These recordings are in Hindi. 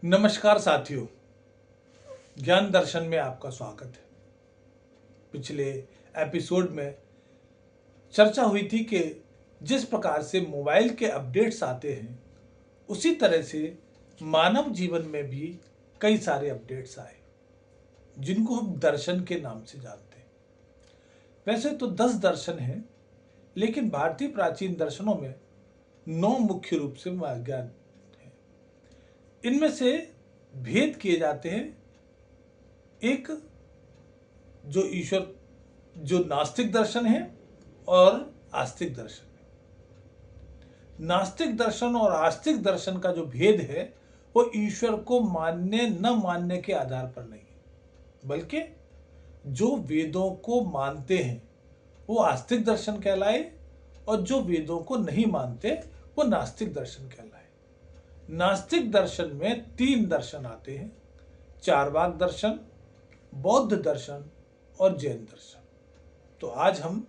नमस्कार साथियों, ज्ञान दर्शन में आपका स्वागत है। पिछले एपिसोड में चर्चा हुई थी कि जिस प्रकार से मोबाइल के अपडेट्स आते हैं उसी तरह से मानव जीवन में भी कई सारे अपडेट्स आए जिनको हम दर्शन के नाम से जानते हैं। वैसे तो 10 दर्शन हैं, लेकिन भारतीय प्राचीन दर्शनों में 9 मुख्य रूप से ज्ञान है। इनमें से भेद किए जाते हैं। एक जो ईश्वर जो नास्तिक दर्शन है और आस्तिक दर्शन है। नास्तिक दर्शन और आस्तिक दर्शन का जो भेद है वो ईश्वर को मानने न मानने के आधार पर नहीं है, बल्कि जो वेदों को मानते हैं वो आस्तिक दर्शन कहलाए और जो वेदों को नहीं मानते वो नास्तिक दर्शन कहलाए। नास्तिक दर्शन में 3 दर्शन आते हैं: चार्वाक दर्शन, बौद्ध दर्शन और जैन दर्शन। तो आज हम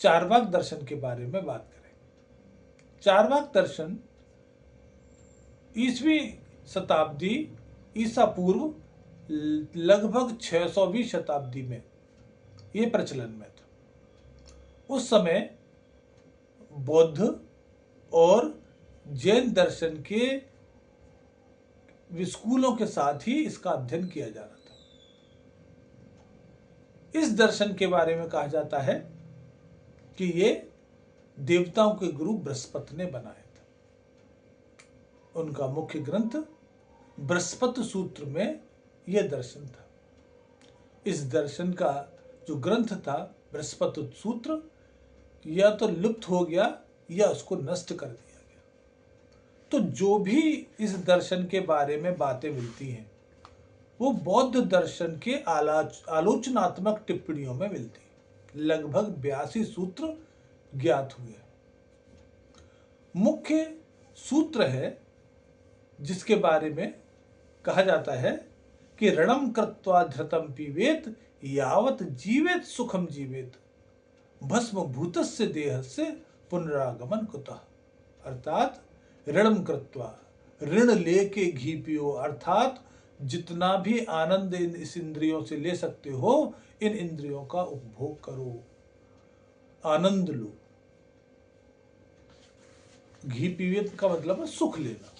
चार्वाक दर्शन के बारे में बात करेंगे। चार्वाक दर्शन ईसवी शताब्दी ईसा पूर्व लगभग 600वीं शताब्दी में ये प्रचलन में था। उस समय बौद्ध और जैन दर्शन के स्कूलों के साथ ही इसका अध्ययन किया जा रहा था। इस दर्शन के बारे में कहा जाता है कि ये देवताओं के गुरु बृहस्पति ने बनाया था। उनका मुख्य ग्रंथ बृहस्पति सूत्र में यह दर्शन था। इस दर्शन का जो ग्रंथ था बृहस्पति सूत्र या तो लुप्त हो गया या उसको नष्ट कर दिया गया। तो जो भी इस दर्शन के बारे में बातें मिलती हैं वो बौद्ध दर्शन के आलोचनात्मक टिप्पणियों में मिलती है। लगभग 82 सूत्र ज्ञात हुए। मुख्य सूत्र है जिसके बारे में कहा जाता है कि ऋणम कृत्वा धृतम पीवेत यावत जीवेत सुखम जीवेत भस्म भूतस्य देहस्य पुनरागमन कुतः। अर्थात ऋणम कृत्वा, ऋण लेके घी पियो, अर्थात जितना भी आनंद इस इंद्रियों से ले सकते हो इन इंद्रियों का उपभोग करो, आनंद लो। घी पीवेत का मतलब है सुख लेना।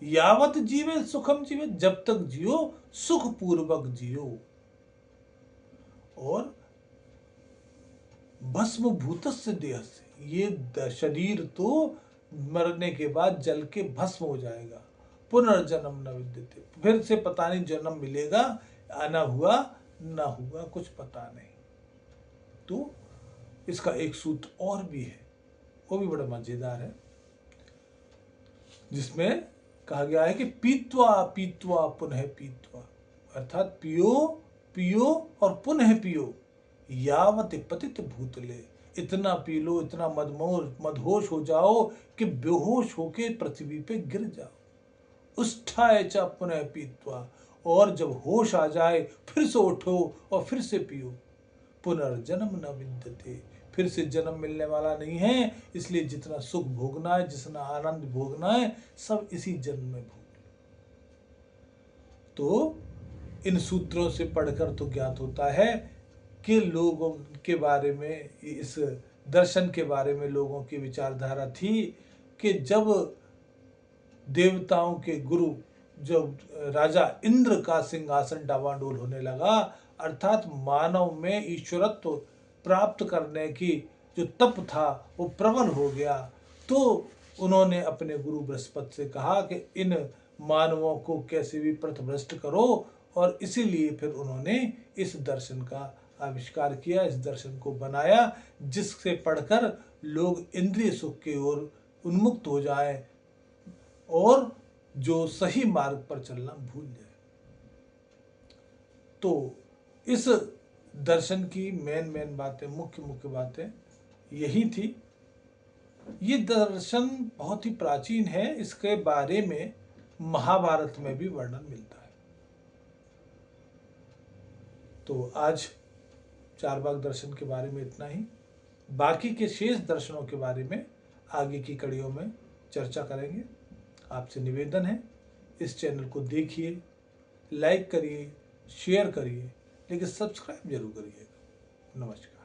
यावत जीवे सुखम जीवे, जब तक जियो सुख पूर्वक जियो। और भस्म भूतस्य देह से, ये शरीर तो मरने के बाद जल के भस्म हो जाएगा। पुनर्जन्म न विद्यते, फिर से पता नहीं जन्म मिलेगा, आना हुआ ना हुआ कुछ पता नहीं। तो इसका एक सूत्र और भी है, वो भी बड़ा मजेदार है, जिसमें कहा गया है कि पीत्वा पीत्वा पुनः पीत्वा, अर्थात पियो पियो और पुनः पियो, यावत पतित भूतले, इतना पी लो, इतना मदहोश हो जाओ कि बेहोश होके पृथ्वी पे गिर जाओ। उष्ठाय च पुनः पीत्वा, और जब होश आ जाए फिर से उठो और फिर से पियो। पुनर्जन्म न विद्यते, फिर से जन्म मिलने वाला नहीं है, इसलिए जितना सुख भोगना है, जितना आनंद भोगना है, सब इसी जन्म में भोग लो। तो इन सूत्रों से पढ़कर तो ज्ञात होता है कि लोगों के बारे में, इस दर्शन के बारे में लोगों की विचारधारा थी कि जब देवताओं के गुरु, जब राजा इंद्र का सिंहासन डावाडोल होने लगा, अर्थात मानव में ईश्वरत्व प्राप्त करने की जो तप था वो प्रबल हो गया, तो उन्होंने अपने गुरु बृहस्पति से कहा कि इन मानवों को कैसे भी पथभ्रष्ट करो, और इसीलिए फिर उन्होंने इस दर्शन का आविष्कार किया, इस दर्शन को बनाया, जिससे पढ़कर लोग इंद्रिय सुख की ओर उन्मुक्त हो जाएं और जो सही मार्ग पर चलना भूल जाए। तो इस दर्शन की मेन बातें, मुख्य बातें यही थी। ये दर्शन बहुत ही प्राचीन है, इसके बारे में महाभारत में भी वर्णन मिलता है। तो आज चार्वाक दर्शन के बारे में इतना ही। बाकी के शेष दर्शनों के बारे में आगे की कड़ियों में चर्चा करेंगे। आपसे निवेदन है इस चैनल को देखिए, लाइक करिए, शेयर करिए, लेकिन सब्सक्राइब जरूर करिएगा। नमस्कार।